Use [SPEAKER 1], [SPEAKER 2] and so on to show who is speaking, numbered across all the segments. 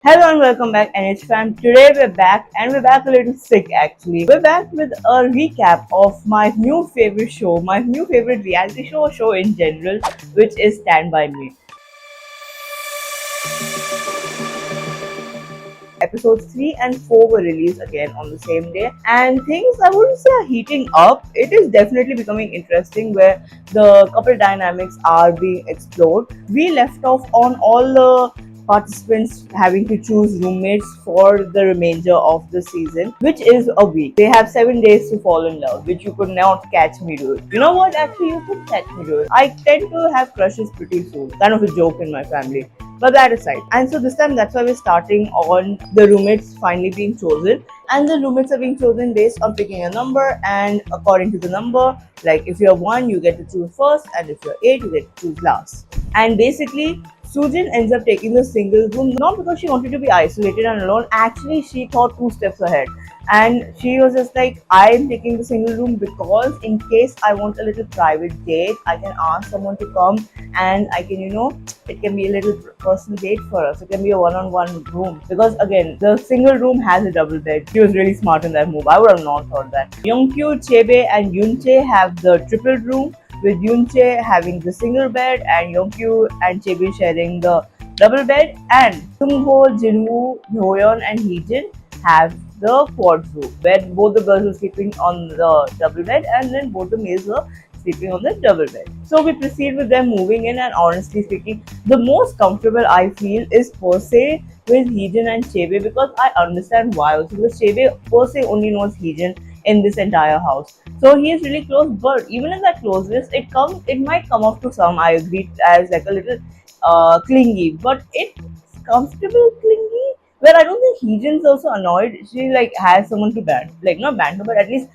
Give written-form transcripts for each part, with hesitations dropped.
[SPEAKER 1] Hello and welcome back, NH fam. Today we're back and we're back a little sick actually. We're back with a recap of my new favorite show, my new favorite reality show or show in general, which is Stand By Me. Episodes 3 and 4 were released again on the same day, and things I wouldn't say are heating up. It is definitely becoming interesting where the couple dynamics are being explored. We left off on all the participants having to choose roommates for the remainder of the season, which is a week. They have 7 days to fall in love, which you could not catch me doing. You know what? Actually, you could catch me doing. I tend to have crushes pretty soon. Kind of a joke in my family. But that aside, and so this time that's why we're starting on the roommates finally being chosen. And the roommates are being chosen based on picking a number, and according to the number, like if you're 1, you get to choose first, and if you're 8, you get to choose last. And basically, Sujin ends up taking the single room not because she wanted to be isolated and alone. Actually, she thought 2 steps ahead. And she was just like, I'm taking the single room because in case I want a little private date, I can ask someone to come and I can, it can be a little personal date for us. It can be a one-on-one room. Because again, the single room has a double bed. She was really smart in that move. I would have not thought that. Yeongkyu, Chaebe, and Eunchae have the triple room, with Eunchae having the single bed and Yeongkyu and Chaebe sharing the double bed. And Seungho, Jinwoo, Hyeyeon, and Heejin have the quad room where both the girls were sleeping on the double bed and then both the males were sleeping on the double bed. So we proceed with them moving in, and honestly speaking, the most comfortable I feel is per se with Heejin and Chaebe, because I understand why also, because Chaebe per se only knows Heejin in this entire house. So he is really close, but even in that closeness, it might come off to some, I agree, as like a little clingy, but it's comfortable clingy where I don't think Heejin's also annoyed. She like has someone to like not banter, but at least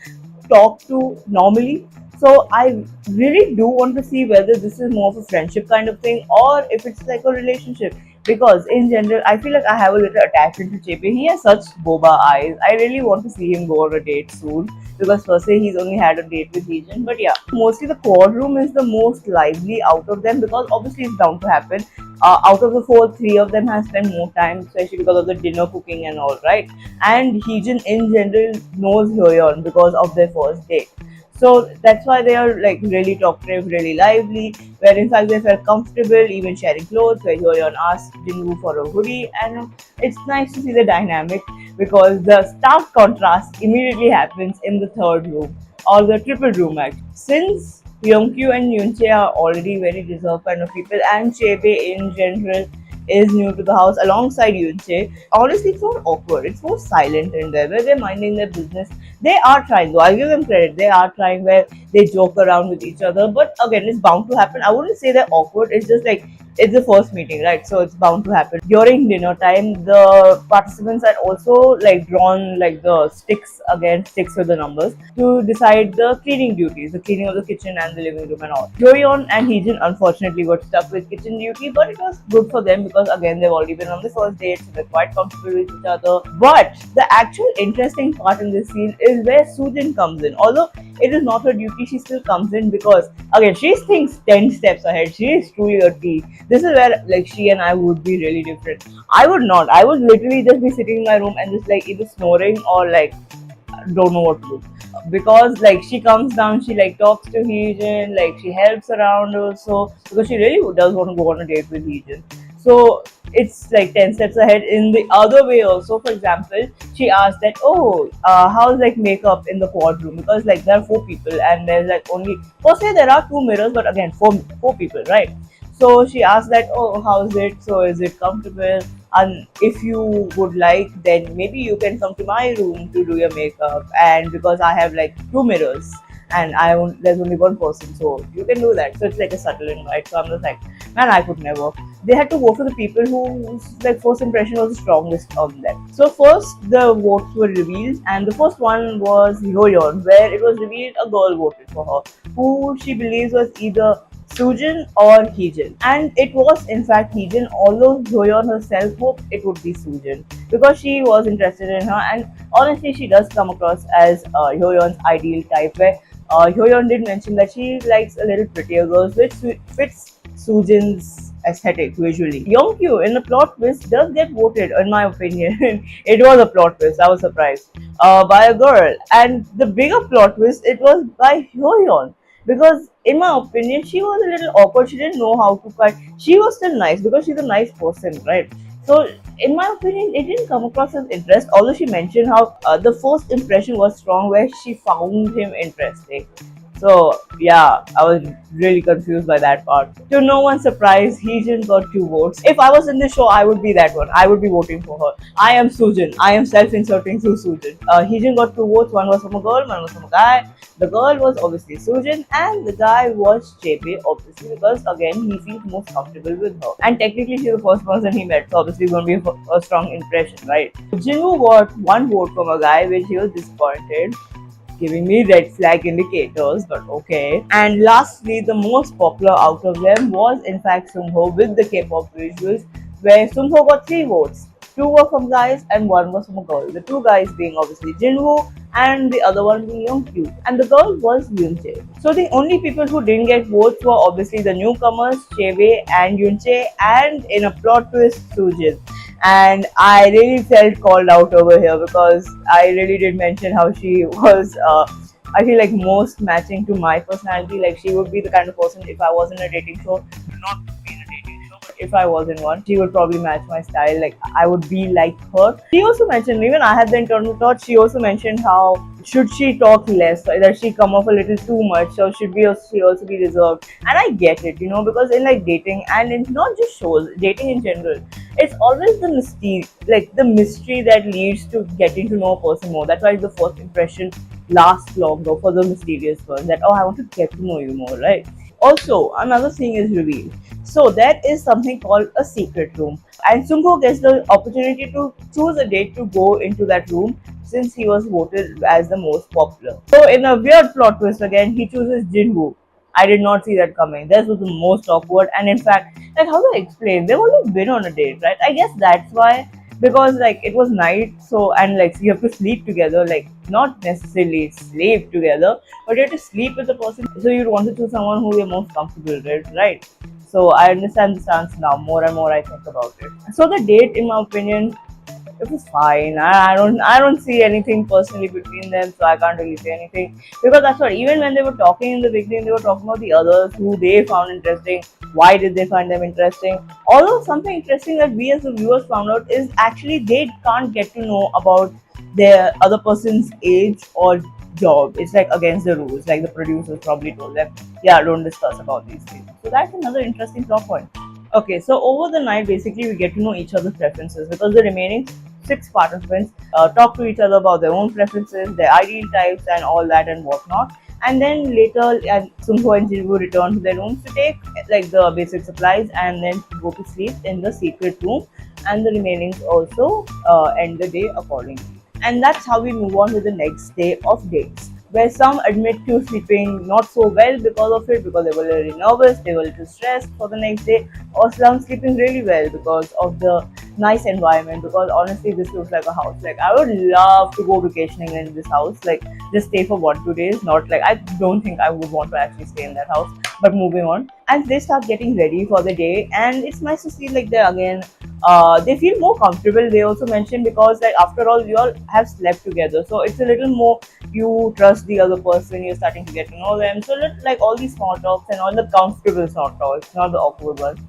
[SPEAKER 1] talk to normally. So I really do want to see whether this is more of a friendship kind of thing or if it's like a relationship. Because in general, I feel like I have a little attachment to Chepe. He has such boba eyes. I really want to see him go on a date soon. Because firstly, he's only had a date with Heejin. But yeah, mostly the quad room is the most lively out of them because obviously it's bound to happen. Out of the four, 3 of them have spent more time, especially because of the dinner cooking and all, right? And Heejin in general knows Hyeyeon because of their first date. So that's why they are like really talkative, really lively, where in fact they felt comfortable even sharing clothes, where Hyeyeon asked Jinwoo for a hoodie, and it's nice to see the dynamic because the stark contrast immediately happens in the third room or the triple room actually. Since Yongkyu and Yunchae are already very reserved kind of people, and Chebe in general is new to the house alongside Yunchae. Honestly, it's not awkward. It's more silent in there where they're minding their business. They are trying, though. I'll give them credit. They are trying where they joke around with each other. But again, it's bound to happen. I wouldn't say they're awkward. It's just like it's the first meeting, right? So it's bound to happen. During dinner time, the participants had also like drawn like the sticks with the numbers to decide the cleaning duties, the cleaning of the kitchen and the living room and all. Joyeon and Heejin unfortunately got stuck with kitchen duty, but it was good for them because again they've already been on the first date, so they're quite comfortable with each other. But the actual interesting part in this scene is where Sujin comes in. Although it is not her duty, she still comes in because again she thinks 10 steps ahead. She is truly a T. This is where like she and I would be really different. I would not. I would literally just be sitting in my room and just like either snoring or like don't know what to do. Because like she comes down, she like talks to Heejin, like she helps around also because she really does want to go on a date with Heejin. So it's like 10 steps ahead in the other way also. For example, she asked that, oh, how's like makeup in the quad room? Because like there are 4 people and there's like only per se there are 2 mirrors, but again four people, right? So she asked that, oh, how's it? So is it comfortable? And if you would like, then maybe you can come to my room to do your makeup. And because I have like 2 mirrors and there's only one person, so you can do that. So it's like a subtle invite. So I'm just like, man, I could never. They had to vote for the people whose like first impression was the strongest of them. So first the votes were revealed, and the first one was Hyeyeon, where it was revealed a girl voted for her, who she believes was either Sujin or Heejin. And it was in fact Heejin, although Hyeyeon herself hoped it would be Sujin because she was interested in her, and honestly she does come across as Hyeyeon's ideal type, where Hyeyeon did mention that she likes a little prettier girls, which fits Sujin's aesthetic visually. Yongkyu in the plot twist does get voted, in my opinion. It was a plot twist. I was surprised by a girl, and the bigger plot twist it was by Hyeyeon. Because in my opinion, she was a little awkward. She didn't know how to cut. She was still nice because she's a nice person, right? So in my opinion, it didn't come across as interest. Although she mentioned how the first impression was strong, where she found him interesting. So yeah, I was really confused by that part. To no one's surprise, Heejin got 2 votes. If I was in the show, I would be that one. I would be voting for her. I am Sujin. I am self-inserting through Sujin. Heejin got 2 votes. One was from a girl, one was from a guy. The girl was obviously Sujin, and the guy was Chaebe, obviously, because again he feels most comfortable with her. And technically, she's the first person he met, so obviously, going to be a strong impression, right? Jinwoo got 1 vote from a guy, which he was disappointed, giving me red flag indicators, but okay. And lastly, the most popular out of them was in fact Seungho with the K-pop visuals, where Seungho got 3 votes. 2 were from guys and 1 was from a girl. The 2 guys being obviously Jinwoo and the other one being Yeongkyu. And the girl was Eunchae. So the only people who didn't get votes were obviously the newcomers, Chaebe and Eunchae, and in a plot twist, Sujin. And I really felt called out over here because I really did mention how she was I feel like most matching to my personality. Like she would be the kind of person, if I was in a dating show, not to be in a dating show, but if I was in one, she would probably match my style. Like I would be like her. She also mentioned, even I had the internal thought, she also mentioned how should she talk less, does she come off a little too much, or should she also be reserved? And I get it, because in like dating and in not just shows, dating in general, it's always the mystery, like the mystery that leads to getting to know a person more. That's why the first impression lasts longer for the mysterious one. That, oh, I want to get to know you more, right? Also, another thing is revealed. So there is something called a secret room, and Seungho gets the opportunity to choose a date to go into that room since he was voted as the most popular. So in a weird plot twist again, he chooses Jinwoo. I did not see that coming. This was the most awkward, and in fact, like how do I explain? They've only been on a date, right? I guess that's why, because like it was night, so and like you have to sleep together, like not necessarily sleep together, but you have to sleep with the person. So you'd want to choose someone who you're most comfortable with, right? So I understand the stance now. More and more I think about it. So the date, in my opinion, it was fine. I don't see anything personally between them, so I can't really say anything. Because that's what, even when they were talking in the beginning, they were talking about the others who they found interesting. Why did they find them interesting? Although something interesting that we as the viewers found out is actually they can't get to know about their other person's age or job. It's like against the rules. Like the producers probably told them, yeah, don't discuss about these things. So that's another interesting plot point. Okay, so over the night, basically, we get to know each other's preferences because the remaining 6 participants talk to each other about their own preferences, their ideal types, and all that and whatnot. And then later, Seungho and Jinwoo return to their rooms to take like the basic supplies and then go to sleep in the secret room. And the remainings also end the day accordingly. And that's how we move on to the next day of dates, where some admit to sleeping not so well because of it, because they were really nervous, they were a little stressed for the next day, or some sleeping really well because of the nice environment. Because honestly, this looks like a house. Like I would love to go vacationing in this house, like just stay for 1-2 days. Not like, I don't think I would want to actually stay in that house. But moving on, and they start getting ready for the day, and it's nice to see like they're again. They feel more comfortable. They also mentioned because like after all, you all have slept together, so it's a little more, you trust the other person, you're starting to get to know them. So like all these small talks and all the comfortable small talks, not the awkward ones.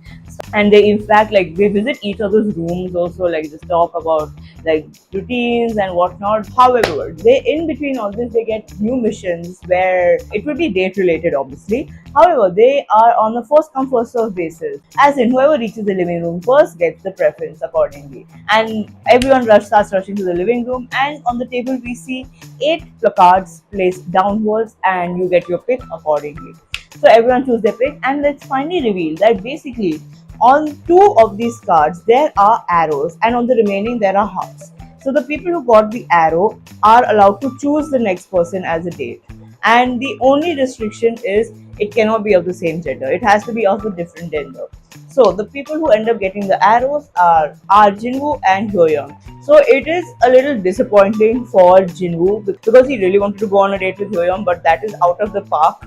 [SPEAKER 1] And they in fact like they visit each other's rooms also, like just talk about like routines and whatnot. However, they in between all this they get new missions where it will be date related obviously. However, they are on a first come first serve basis, as in whoever reaches the living room first gets the preference accordingly. And everyone starts rushing to the living room, and on the table we see 8 placards placed downwards, and you get your pick accordingly. So everyone choose their pick, and let's finally reveal that basically on 2 of these cards there are arrows, and on the remaining there are hearts. So the people who got the arrow are allowed to choose the next person as a date, and the only restriction is it cannot be of the same gender. It has to be of a different gender. So the people who end up getting the arrows are Jinwoo and Hyeyeon. So it is a little disappointing for Jinwoo because he really wanted to go on a date with Hyeyeon, but that is out of the park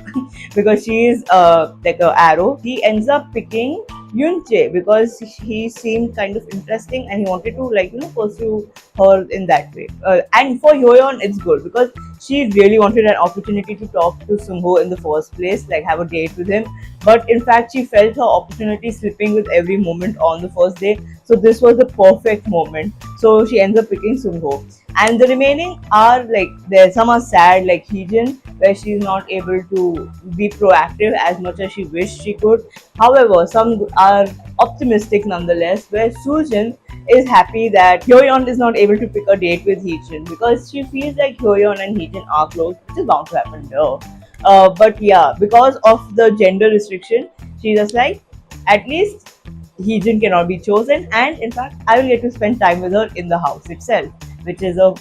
[SPEAKER 1] because she is like an arrow. He ends up picking Yoonjae because he seemed kind of interesting and he wanted to pursue her in that way. And for Hyeyeon, it's good because she really wanted an opportunity to talk to Seungho in the first place, like have a date with him. But in fact, she felt her opportunity slipping with every moment on the first day. So this was the perfect moment. So she ends up picking Seungho. And the remaining are like there. Some are sad, like Heejin, where she's not able to be proactive as much as she wished she could. However, some are optimistic nonetheless, where Sujin is happy that Hyeyeon is not able to pick a date with Heejin because she feels like Hyeyeon and Heejin are close, which is bound to happen there. But yeah, because of the gender restriction, she's just like, at least Heejin cannot be chosen, and in fact, I will get to spend time with her in the house itself, which is a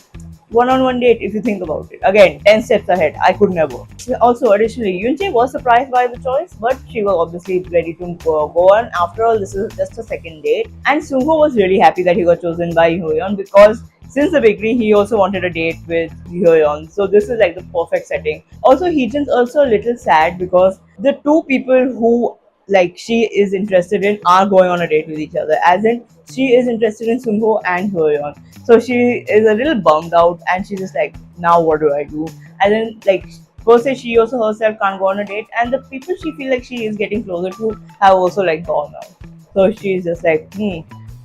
[SPEAKER 1] one-on-one date if you think about it. Again, 10 steps ahead. I could never. Also, additionally, Yunche was surprised by the choice, but she was obviously ready to go on. After all, this is just a second date. And Seungho was really happy that he got chosen by Hyeyeon because since the beginning, he also wanted a date with Hyeyeon. So this is like the perfect setting. Also, Heejin's also a little sad because the two people who like she is interested in are going on a date with each other. As in, she is interested in Seungho and Hyeyeon. So she is a little bummed out and she's just like, now what do I do? And then like per se she also herself can't go on a date and the people she feel like she is getting closer to have also like gone out. So she's just like,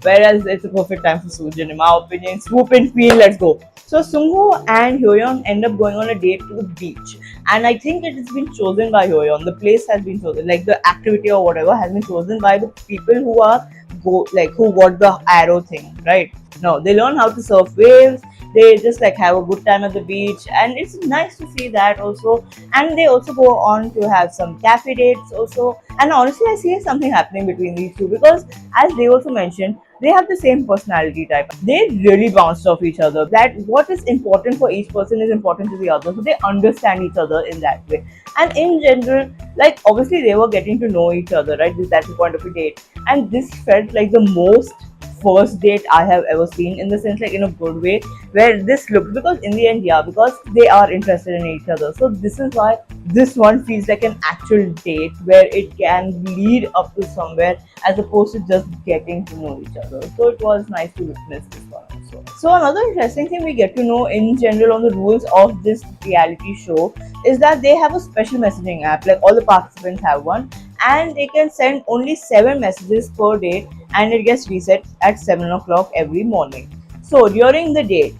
[SPEAKER 1] Whereas it's a perfect time for Sujin, in my opinion. Swoop in queen, let's go. So Seungho and Hyeyeon end up going on a date to the beach. And I think it has been chosen by Hyeyeon. The place has been chosen, like the activity or whatever has been chosen by the people who are who got the arrow thing, right? No, they learn how to surf waves. They just like have a good time at the beach, and it's nice to see that also. And they also go on to have some cafe dates also. And honestly, I see something happening between these two because, as they also mentioned, they have the same personality type. They really bounced off each other. That what is important for each person is important to the other, so they understand each other in that way. And in general, like obviously they were getting to know each other, right? That's the point of a date, and this felt like the most first date I have ever seen, in the sense like in a good way, where this looks, because in the end, yeah, because they are interested in each other. So this is why this one feels like an actual date where it can lead up to somewhere as opposed to just getting to know each other. So it was nice to witness this one also. So another interesting thing we get to know in general on the rules of this reality show is that they have a special messaging app, like all the participants have one, and they can send only 7 messages per day and it gets reset at 7 o'clock every morning. So during the date,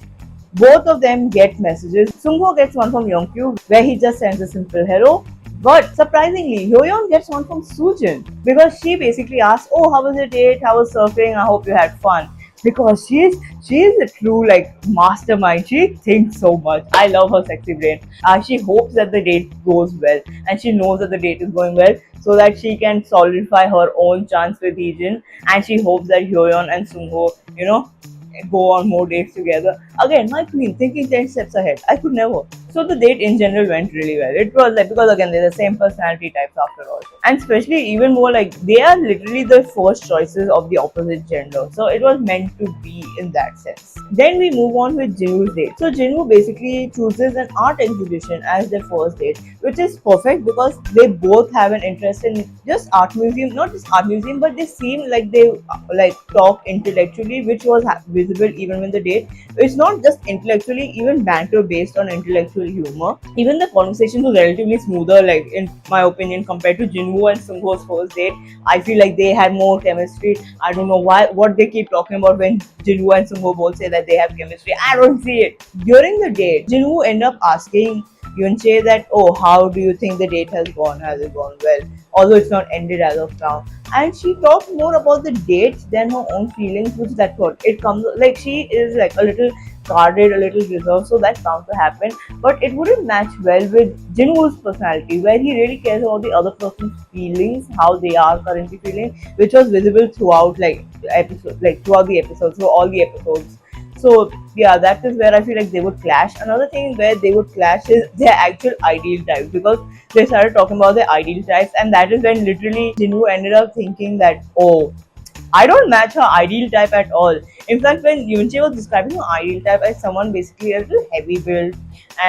[SPEAKER 1] both of them get messages. Seungho gets one from Yongkyu where he just sends a simple hello. But surprisingly, Hyeyeon gets one from Sujin because she basically asks, "Oh, how was your date? How was surfing? I hope you had fun." Because she is a true like mastermind. She thinks so much. I love her sexy brain. She hopes that the date goes well, and she knows that the date is going well, so that she can solidify her own chance with Heejin, and she hopes that Hyeyeon and Seungho, go on more dates together. Again, my queen, thinking 10 steps ahead. I could never. So the date in general went really well. It was like, because again, they're the same personality types after all. And especially even more like they are literally the first choices of the opposite gender. So it was meant to be in that sense. Then we move on with Jinwoo's date. So Jinwoo basically chooses an art exhibition as their first date, which is perfect because they both have an interest in just art museum, not just art museum, but they seem like they like talk intellectually, which was visible even when the date. It's not just intellectually, even banter based on intellectual humor. Even the conversation was relatively smoother, like in my opinion, compared to Jinwoo and Seungho's first date. I feel like they had more chemistry. I don't know what they keep talking about when Jinwoo and Seungho both say that they have chemistry. I don't see it. During the date, Jinwoo end up asking Eunchae that, "Oh, how do you think the date has gone? Has it gone well?" Although it's not ended as of now. And she talked more about the dates than her own feelings, which that's what it comes like. She is like a little guarded, a little reserved, so that's bound to happen. But it wouldn't match well with Jinwoo's personality, where he really cares about the other person's feelings, how they are currently feeling, which was visible throughout throughout the episodes, through all the episodes. So yeah, that is where I feel like they would clash. Another thing where they would clash is their actual ideal types, because they started talking about their ideal types, and that is when literally Jinwoo ended up thinking that, "Oh, I don't match her ideal type at all." In fact, when Yoonjae was describing her ideal type as someone basically a little heavy built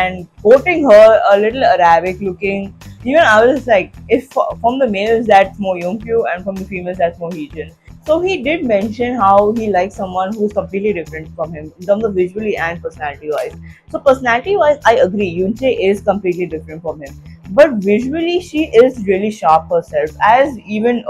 [SPEAKER 1] and quoting her a little Arabic looking, Even I was like, if from the males that's more Yongkyu and from the females that's more Heejin. So he did mention how he likes someone who's completely different from him in terms of visually and personality wise. So personality wise, I agree, Yunche is completely different from him. But visually, she is really sharp herself. As even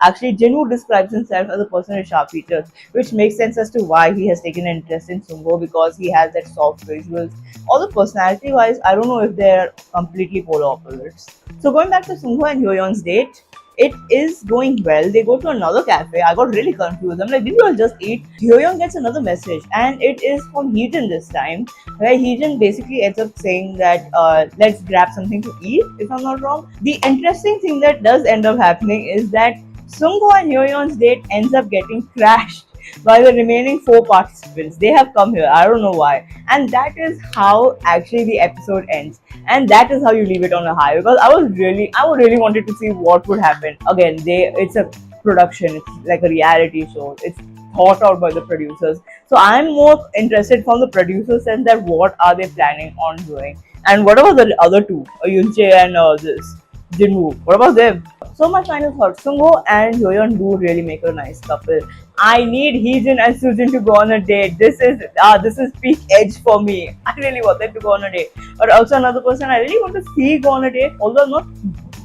[SPEAKER 1] actually Jinwoo describes himself as a person with sharp features, which makes sense as to why he has taken an interest in Seungho because he has that soft visuals. Although personality wise, I don't know if they're completely polar opposites. So going back to Seungho and Hyeyeon's date, it is going well. They go to another cafe. I got really confused. I'm like, did you all just eat? Hyeyeon gets another message, and it is from Heejin this time, where Heejin basically ends up saying that let's grab something to eat, if I'm not wrong. The interesting thing that does end up happening is that Seungho and Hyeyeon's date ends up getting crashed by the remaining four participants. They have come here. I don't know why. And that is how actually the episode ends. And that is how you leave it on a high. Because I would really wanted to see what would happen. Again, it's a production. It's like a reality show. It's thought out by the producers. So I'm more interested from the producer sense that what are they planning on doing. And what about the other two, Yunche and this Jinwoo? What about them? So my final thought: Seungho and Hyeyeon do really make a nice couple. I need Heejin and Sujin to go on a date. This is peak edge for me. I really want them to go on a date. But also another person I really want to see go on a date, although I'm not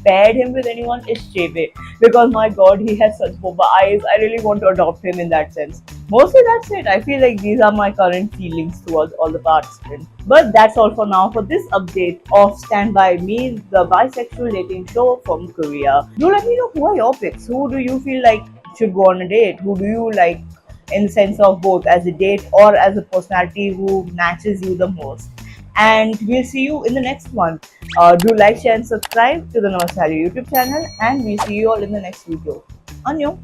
[SPEAKER 1] paired him with anyone, is Chaebe. Because my god, he has such boba eyes. I really want to adopt him in that sense. Mostly that's it. I feel like these are my current feelings towards all the participants. But that's all for now for this update of Stand By Me, the bisexual dating show from Korea. Do let me know who are your picks. Who do you feel like should go on a date? Who do you like in the sense of both as a date or as a personality who matches you the most? And we'll see you in the next one. Do like, share, and subscribe to the Namaste Hallyu YouTube channel, and we'll see you all in the next video. Annyeong!